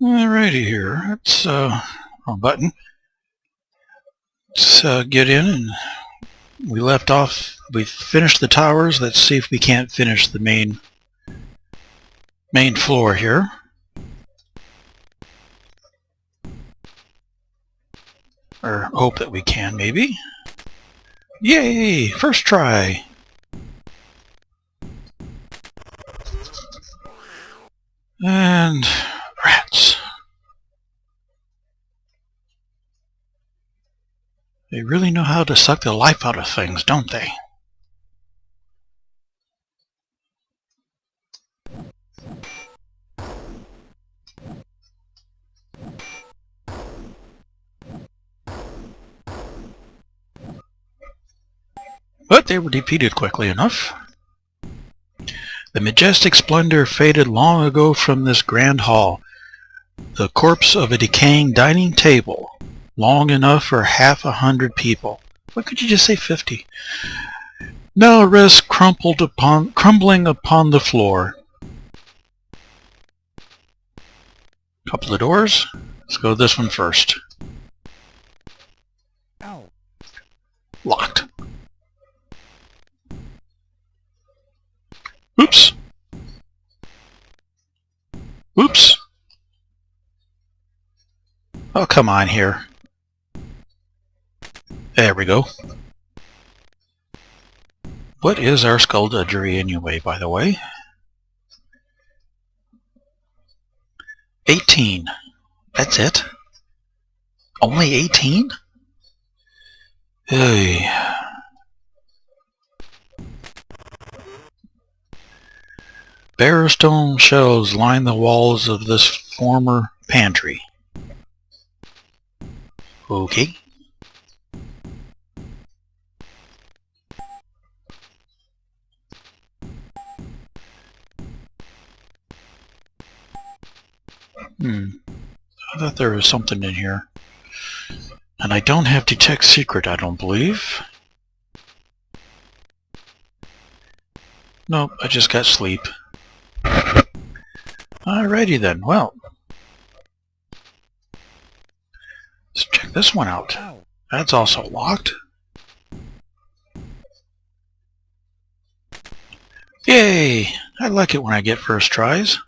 Alrighty here. Let's wrong button. Let's get in, and we left off. We finished the towers. Let's see if we can't finish the main floor here. Or hope that we can, maybe. Yay! First try! And rats. They really know how to suck the life out of things, don't they? But they were defeated quickly enough. The majestic splendor faded long ago from this grand hall, the corpse of a decaying dining table, long enough for 100 people. Why could you just say 50? Now rests crumbling upon the floor. Couple of doors. Let's go this one first. Ow. Locked. Oops. Oops. Oh, come on here. There we go. What is our skullduggery anyway, by the way? 18. That's it? Only 18? Hey. Bare stone shelves line the walls of this former pantry. Okay. I thought there was something in here. And I don't have detect secret, I don't believe. Nope, I just got sleep. Alrighty then, well. Let's check this one out. That's also locked. Yay! I like it when I get first tries.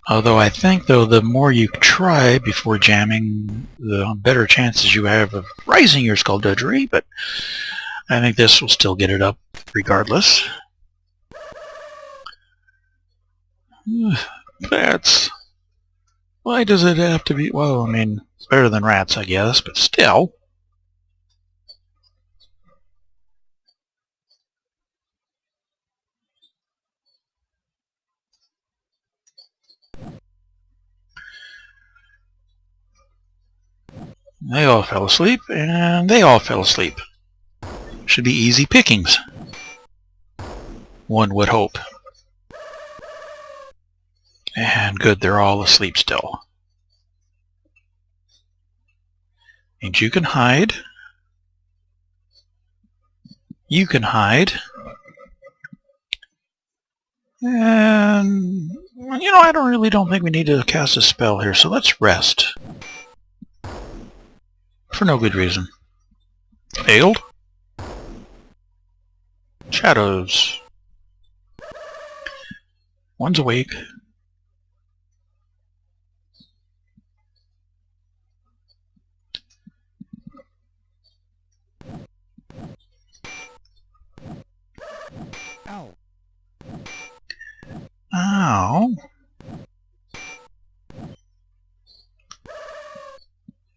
Although I think, though, the more you try before jamming, the better chances you have of rising your skullduggery, but I think this will still get it up regardless. Bats. Why does it have to be... Well, I mean, it's better than rats, I guess, but still. They all fell asleep, and they all fell asleep. Should be easy pickings. One would hope. And good, they're all asleep still. And you can hide. You can hide. And, you know, I don't think we need to cast a spell here, so let's rest. For no good reason. Failed. Shadows. One's awake. Ow. Ow.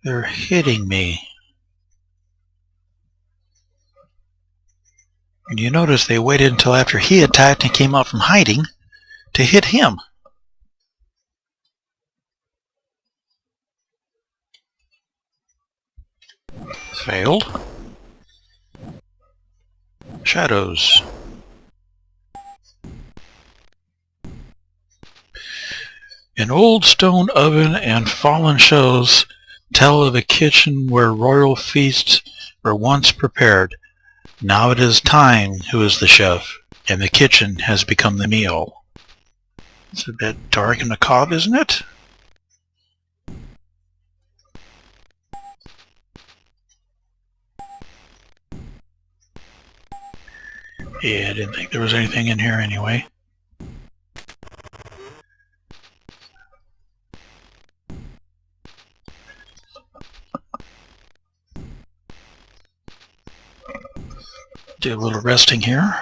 They're hitting me. And you notice they waited until after he attacked and came out from hiding to hit him. Failed. Shadows. An old stone oven and fallen shelves tell of a kitchen where royal feasts were once prepared. Now it is time who is the chef, and the kitchen has become the meal. It's a bit dark and macabre, isn't it? Yeah, I didn't think there was anything in here anyway. Do a little resting here.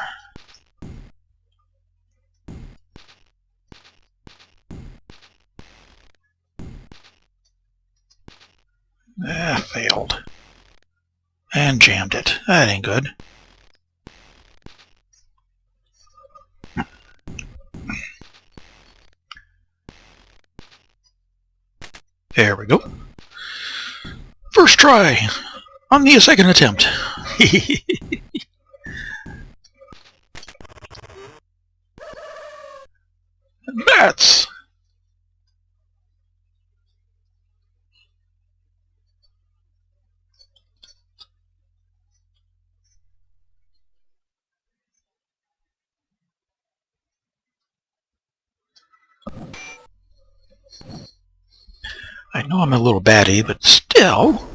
Failed. And jammed it. That ain't good. There we go. First try on the second attempt. Bats! I know I'm a little batty, but still.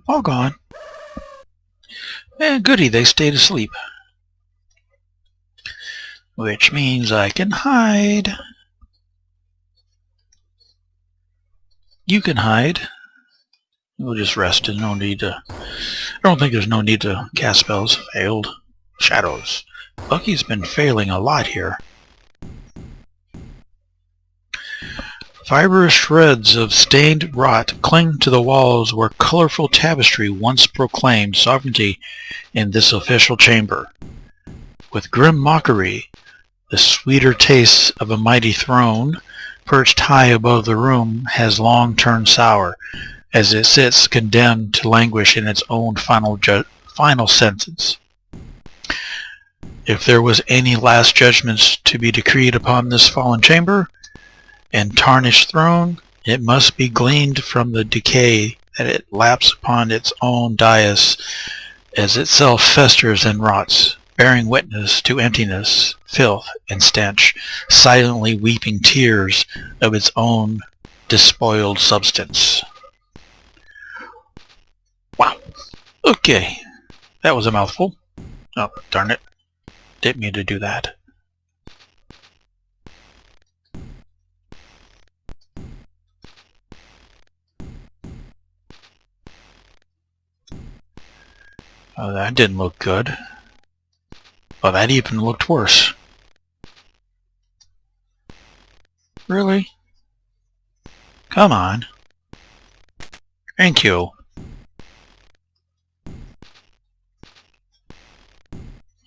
All gone. And goody, they stayed asleep. Which means I can hide. You can hide. We'll just rest. There's no need to... I don't think there's no need to cast spells. Failed. Shadows. Bucky's been failing a lot here. Fibrous shreds of stained rot cling to the walls where colorful tapestry once proclaimed sovereignty in this official chamber. With grim mockery, the sweeter taste of a mighty throne, perched high above the room, has long turned sour, as it sits condemned to languish in its own final sentence. If there was any last judgments to be decreed upon this fallen chamber and tarnished throne, it must be gleaned from the decay that it laps upon its own dais as itself festers and rots, bearing witness to emptiness, filth, and stench, silently weeping tears of its own despoiled substance. Wow. Okay. That was a mouthful. Oh, darn it. Didn't mean to do that. Oh, that didn't look good. Well, that even looked worse. Really? Come on. Thank you.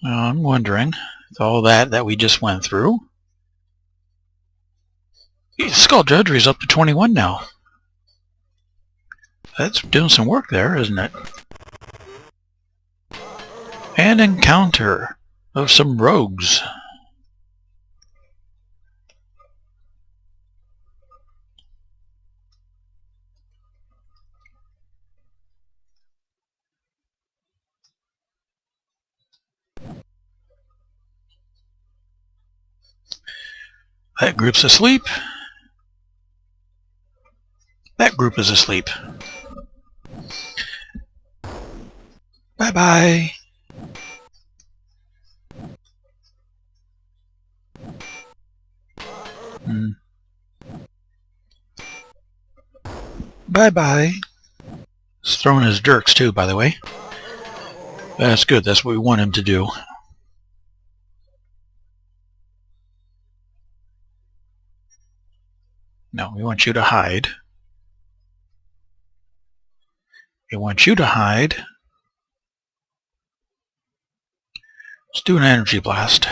Now, I'm wondering, with all that we just went through, Skull Judgery's up to 21 now. That's doing some work there, isn't it? An encounter of some rogues. That group's asleep. That group is asleep. Bye-bye. Bye-bye. He's throwing his dirks too, by the way. That's good. That's what we want him to do. No, we want you to hide. We want you to hide. Let's do an energy blast.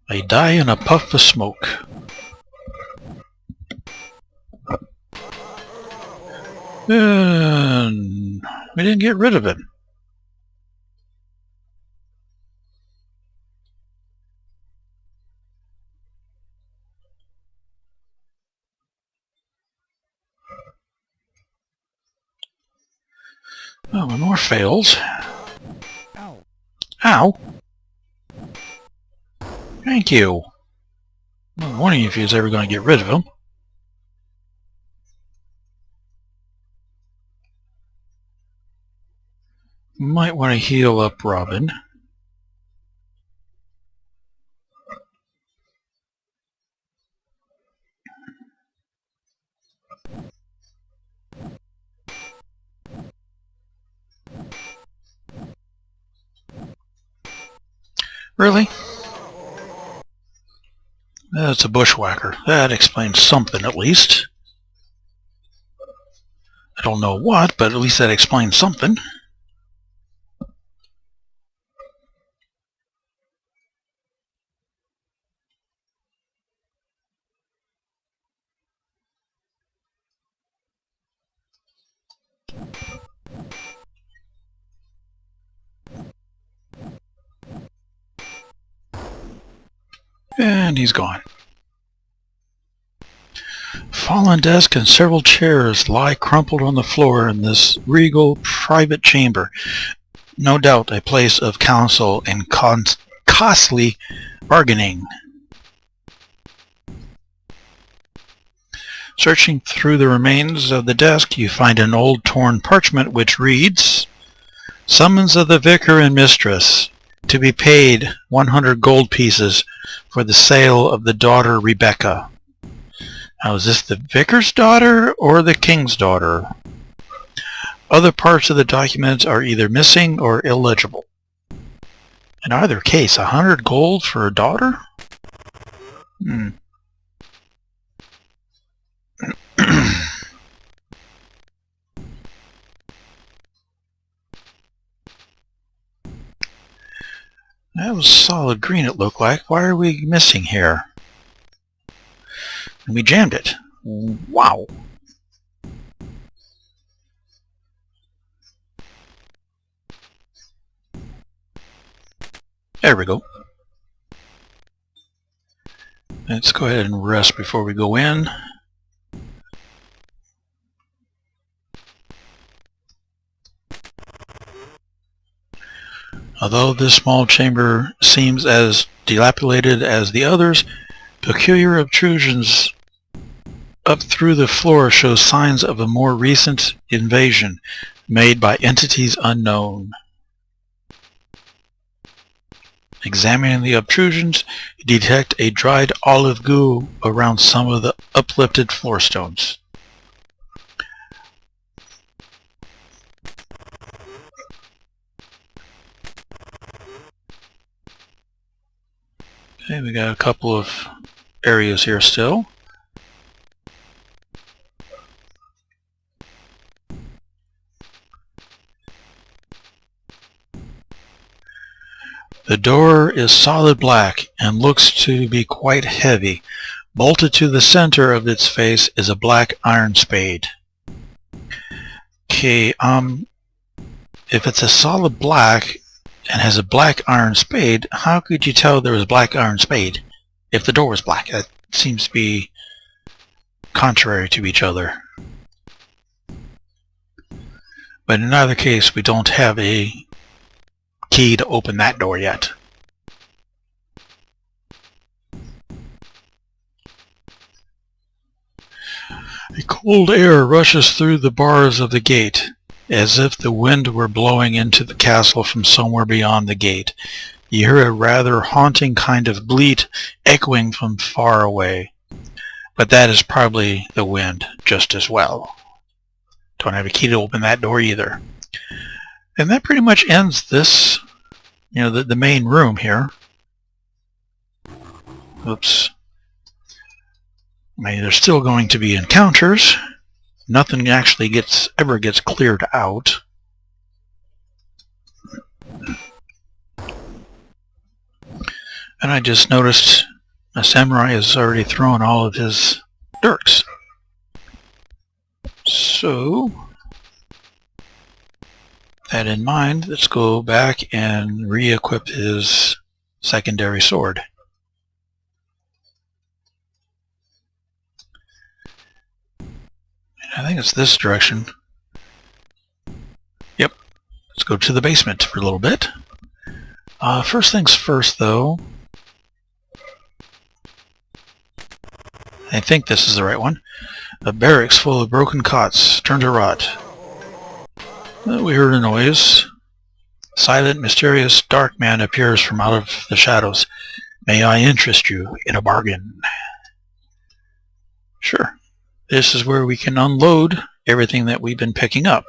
They die in a puff of smoke. And we didn't get rid of him. One more fails. Ow! Thank you. I'm wondering if he was ever going to get rid of him. Might want to heal up Robin. Really? That's a Bushwacker. That explains something, at least. I don't know what, but at least that explains something. And he's gone. Fallen desk and several chairs lie crumpled on the floor in this regal private chamber. No doubt a place of counsel and costly bargaining. Searching through the remains of the desk, you find an old torn parchment which reads, "Summons of the vicar and mistress, to be paid 100 gold pieces for the sale of the daughter Rebecca." Now, is this the vicar's daughter or the king's daughter? Other parts of the document are either missing or illegible. In either case, 100 gold for a daughter? That was solid green, it looked like. Why are we missing here? And we jammed it. Wow. There we go. Let's go ahead and rest before we go in. Although this small chamber seems as dilapidated as the others, peculiar obtrusions up through the floor show signs of a more recent invasion made by entities unknown. Examining the obtrusions, you detect a dried olive goo around some of the uplifted floor stones. Okay, we got a couple of areas here still. The door is solid black and looks to be quite heavy. Bolted to the center of its face is a black iron spade. Okay, if it's a solid black and has a black iron spade, how could you tell there was a black iron spade if the door was black? That seems to be contrary to each other. But in either case, we don't have a key to open that door yet. A cold air rushes through the bars of the gate, as if the wind were blowing into the castle from somewhere beyond the gate. You hear a rather haunting kind of bleat echoing from far away. But that is probably the wind just as well. Don't have a key to open that door either. And that pretty much ends this, the main room here. Oops. I mean, there's still going to be encounters. Nothing actually ever gets cleared out. And I just noticed a samurai has already thrown all of his dirks. So, that in mind, let's go back and re-equip his secondary sword. I think it's this direction. Yep, go to the basement for a little bit. First things first, though. I think this is the right one. A barracks full of broken cots, turned to rot. We heard a noise. Silent, mysterious, dark man appears from out of the shadows. May I interest you in a bargain? Sure. This is where we can unload everything that we've been picking up.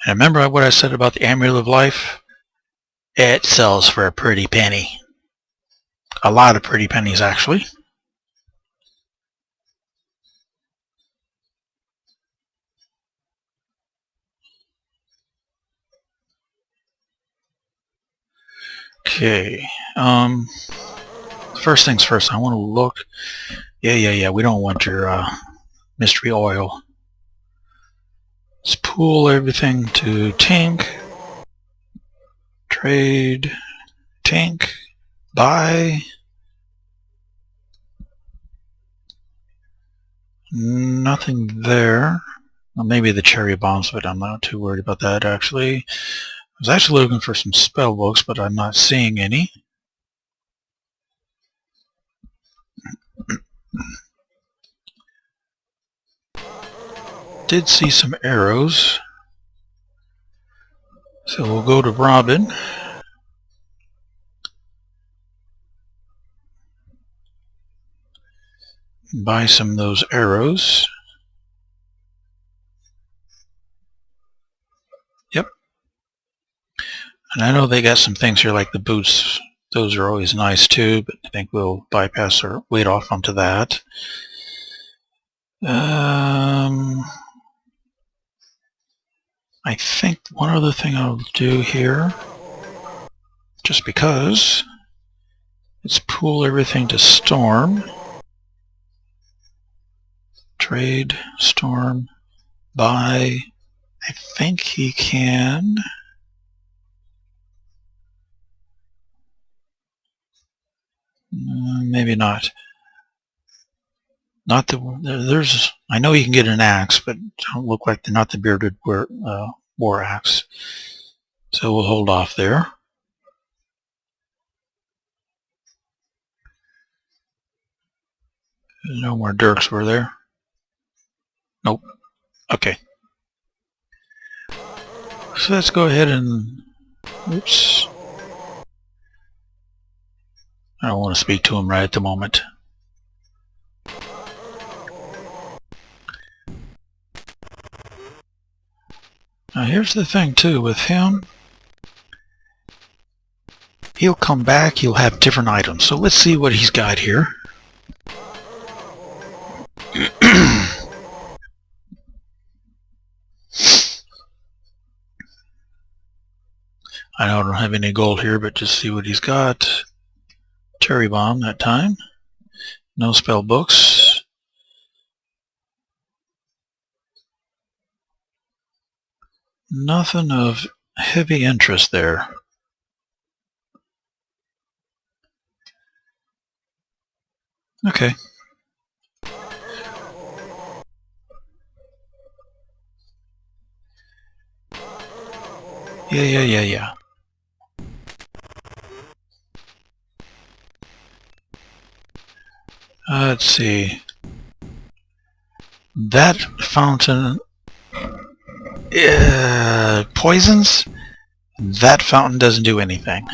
And remember what I said about the Amulet of Life? It sells for a pretty penny. A lot of pretty pennies, actually. Okay. First things first, I want to look. Yeah. We don't want your mystery oil. Let's pool everything to tank. Trade. Tank. Buy. Nothing there. Well, maybe the cherry bombs, but I'm not too worried about that, actually. I was actually looking for some spell books, but I'm not seeing any. Did see some arrows. So we'll go to Robin. Buy some of those arrows. Yep. And I know they got some things here like the boots. Those are always nice too, but I think we'll bypass or wait off onto that. I think one other thing I'll do here, just because, let's pool everything to Storm. Trade, Storm, buy. I think he can. Maybe not. Not the there's. I know you can get an axe, but don't look like not the bearded war axe. So we'll hold off there. No more dirks were there. Nope. Okay. So let's go ahead and. Oops. I don't want to speak to him right at the moment. Now here's the thing too with him. He'll come back, he'll have different items. So let's see what he's got here. I know I don't have any gold here, but just see what he's got. Cherry bomb that time. No spell books. Nothing of heavy interest there. Okay. Yeah. Let's see. That fountain poisons. That fountain doesn't do anything.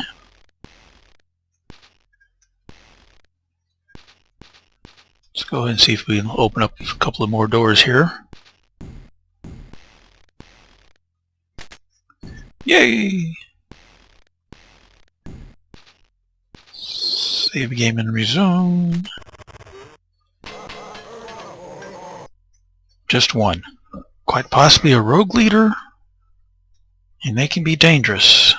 Let's go ahead and see if we can open up a couple of more doors here. Yay! Save game and resume. Just one. Quite possibly a rogue leader, and they can be dangerous.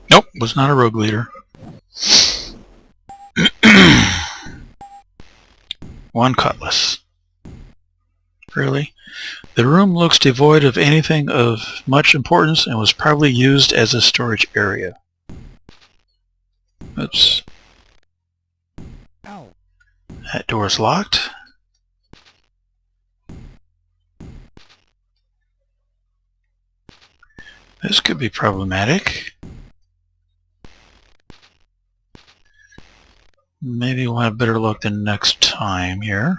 Nope, was not a rogue leader. One cutlass. Really? The room looks devoid of anything of much importance and was probably used as a storage area. Oops. Ow. That door's locked. This could be problematic. Maybe we'll have better luck the next time here.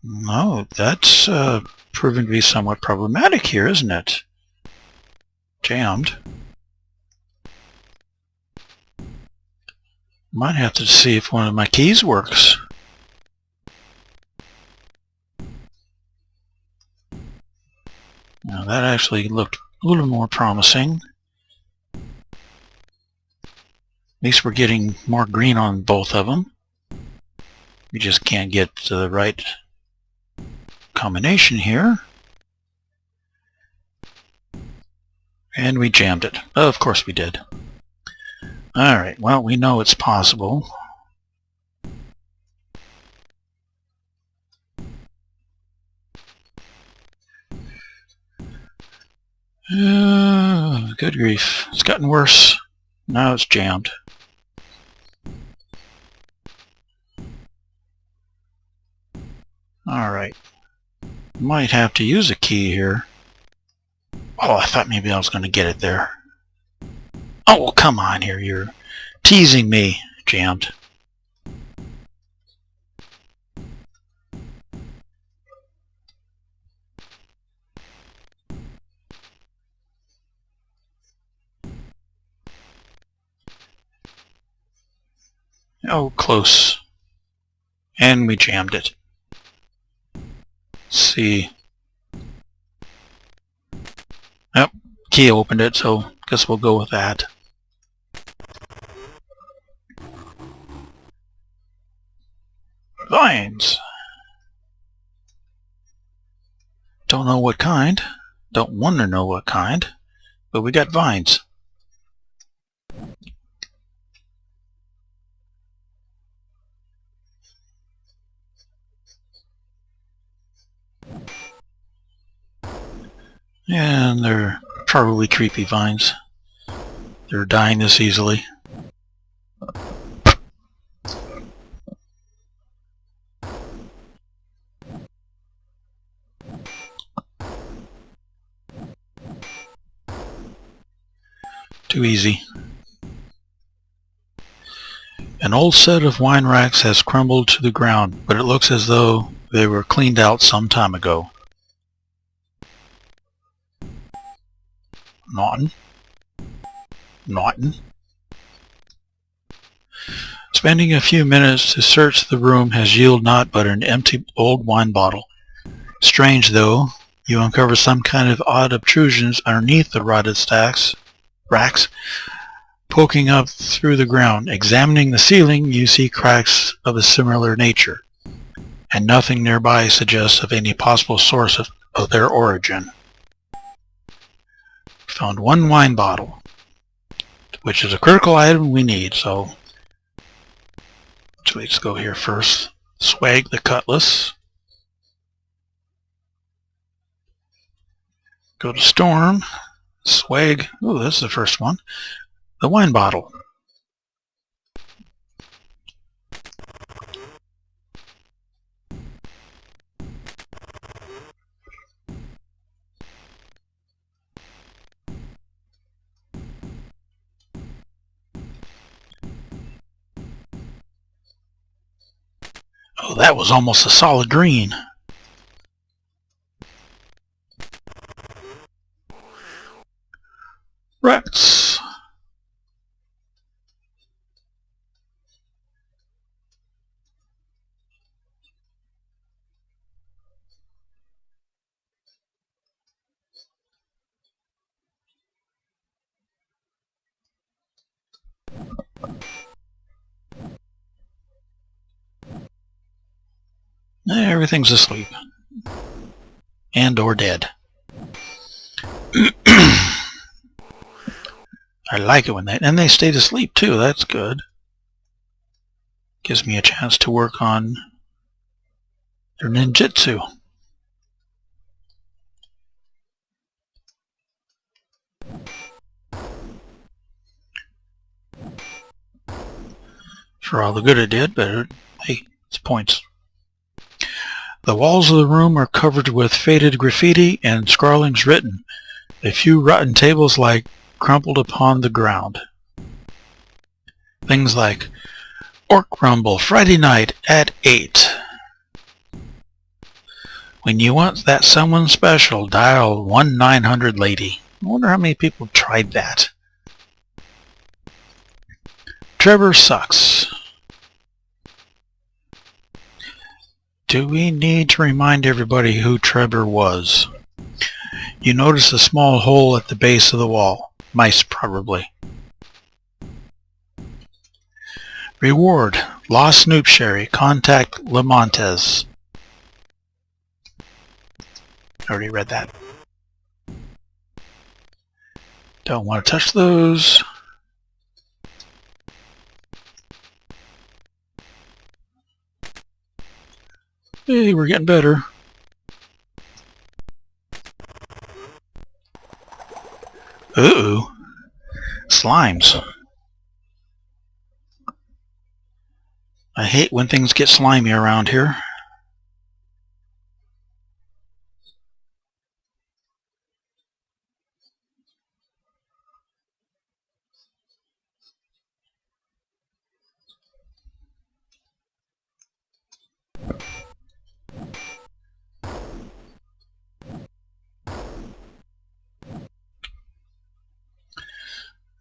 No, that's proving to be somewhat problematic here, isn't it? Jammed. Might have to see if one of my keys works. Now that actually looked a little more promising. At least we're getting more green on both of them. We just can't get to the right combination here. And we jammed it. Oh, of course we did. Alright, well, we know it's possible. Good grief. It's gotten worse. Now it's jammed. Alright. Might have to use a key here. Oh, I thought maybe I was going to get it there. Oh, well, come on here. You're teasing me. Jammed. Oh, close. And we jammed it. Let's see. Yep, key opened it, so guess we'll go with that. Vines. Don't know what kind. Don't want to know what kind. But we got vines. And they're probably creepy vines. They're dying this easily. Too easy. An old set of wine racks has crumbled to the ground, but it looks as though they were cleaned out some time ago. Naughton. Naughton. Spending a few minutes to search the room has yielded naught but an empty old wine bottle. Strange, though, you uncover some kind of odd obtrusions underneath the rotted racks, poking up through the ground. Examining the ceiling, you see cracks of a similar nature, and nothing nearby suggests of any possible source of their origin. Found one wine bottle, which is a critical item we need, so let's go here first. Swag the cutlass. Go to Storm. Swag. Oh, that's the first one. The wine bottle. Oh, that was almost a solid green. Rats. Everything's asleep. And or dead. I like it when and they stayed asleep too, that's good. Gives me a chance to work on their ninjutsu. For all the good it did, but hey, it's points. The walls of the room are covered with faded graffiti and scrawlings written. A few rotten tables lie crumpled upon the ground. Things like Orc Rumble Friday night at 8. When you want that someone special, dial 1-900-LADY. I wonder how many people tried that. Trevor sucks. Do we need to remind everybody who Trevor was? You notice a small hole at the base of the wall. Mice, probably. Reward. Lost Snoop Sherry. Contact Lamontes. Already read that. Don't want to touch those. Hey, we're getting better. Ooh. Slimes. I hate when things get slimy around here.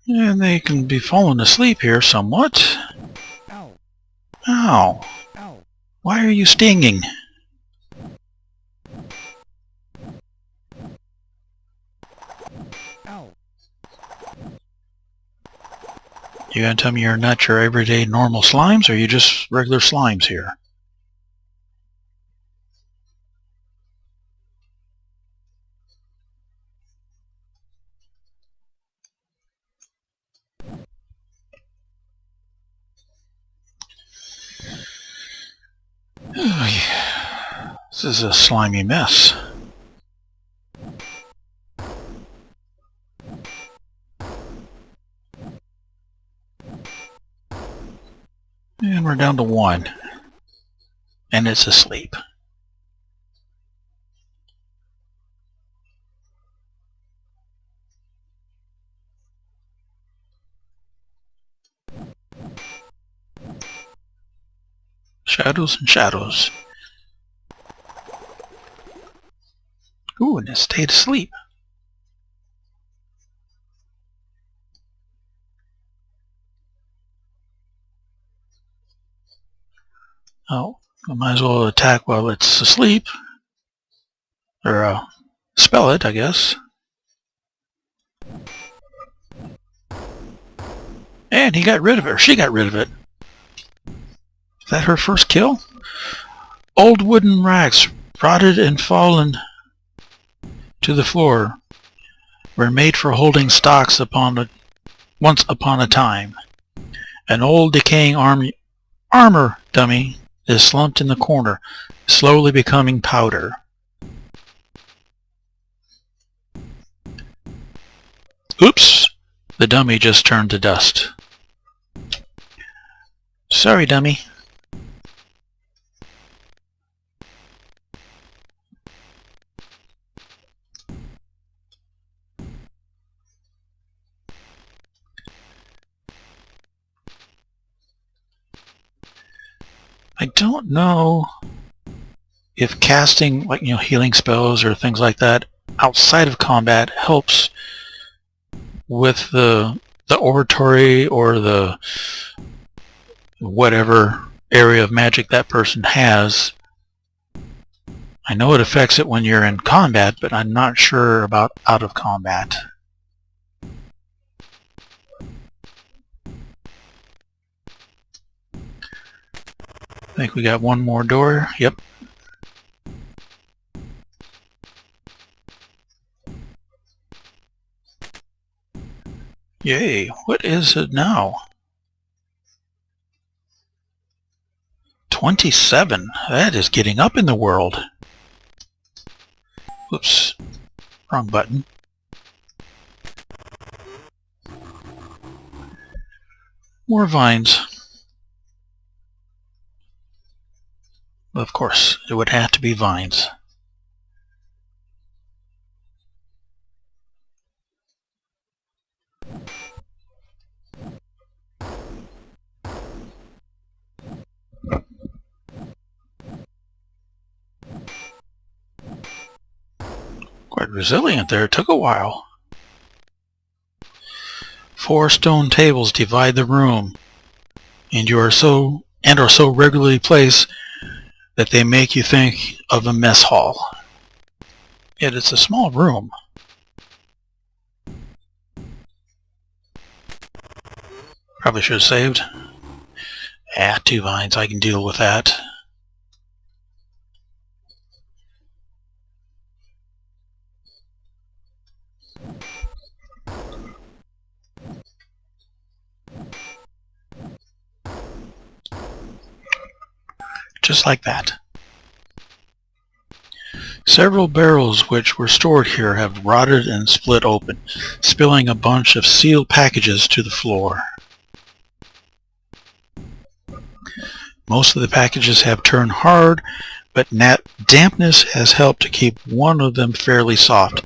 And they can be falling asleep here somewhat. Ow. Ow. Ow. Why are you stinging? Ow. You gonna tell me you're not your everyday normal slimes, or are you just regular slimes here? Oh, yeah. This is a slimy mess. And we're down to 1. And it's asleep. Shadows and shadows. Ooh, and it stayed asleep. Oh, I might as well attack while it's asleep. Or, spell it, I guess. And he got rid of it, or she got rid of it. Is that her first kill? Old wooden racks, rotted and fallen to the floor, were made for holding stocks once upon a time. An old decaying armor dummy is slumped in the corner, slowly becoming powder. Oops! The dummy just turned to dust. Sorry, dummy. I don't know if casting, like, healing spells or things like that outside of combat helps with the oratory or the whatever area of magic that person has. I know it affects it when you're in combat, but I'm not sure about out of combat. I think we got one more door. Yep. Yay. What is it now? 27. That is getting up in the world. Whoops. Wrong button. More vines. Of course, it would have to be vines. Quite resilient there. It took a while. 4 stone tables divide the room, and are so regularly placed that they make you think of a mess hall. Yet it's a small room. Probably should have saved. 2 vines. I can deal with that. Just like that. Several barrels which were stored here have rotted and split open, spilling a bunch of sealed packages to the floor. Most of the packages have turned hard, but dampness has helped to keep one of them fairly soft.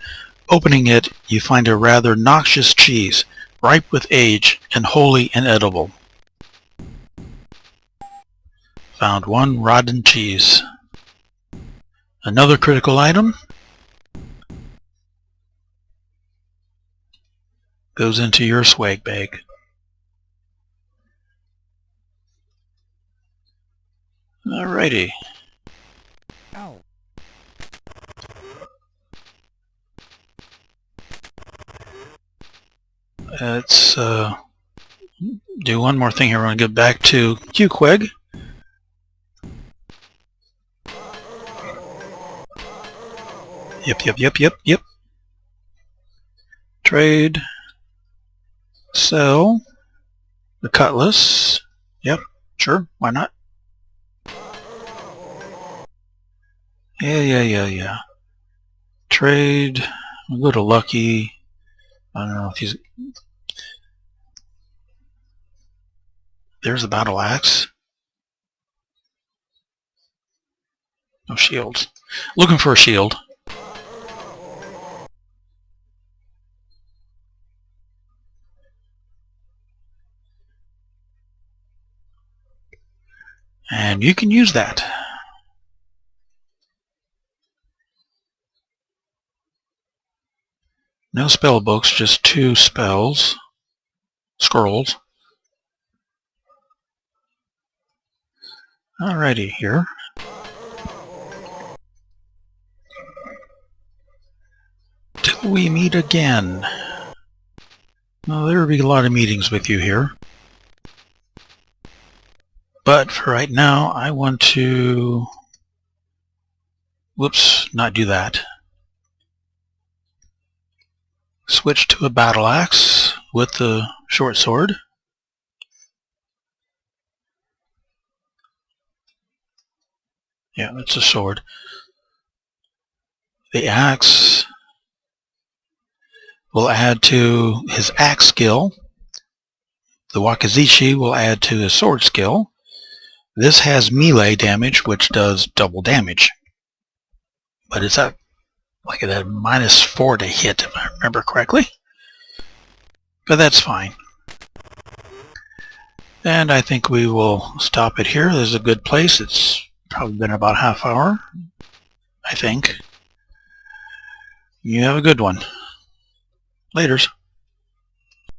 Opening it, you find a rather noxious cheese, ripe with age and wholly inedible. Found 1 rotten cheese. Another critical item goes into your swag bag. Alrighty. Ow. Let's do one more thing here. We're going to get back to QQueg. Yep. Trade. Sell. The cutlass. Yep, sure, why not? Yeah. Trade. We'll go to Lucky. I don't know if he's... There's the battle axe. No shields. Looking for a shield. And you can use that. No spell books, just 2 spells. Scrolls. Alrighty, here. Till we meet again. Well, there will be a lot of meetings with you here. But for right now, I want to... Whoops, not do that. Switch to a battle axe with the short sword. Yeah, that's a sword. The axe will add to his axe skill. The wakizashi will add to his sword skill. This has melee damage, which does double damage. But it's at like at a -4 to hit, if I remember correctly. But that's fine. And I think we will stop it here. This is a good place. It's probably been about a half hour, I think. You have a good one. Laters.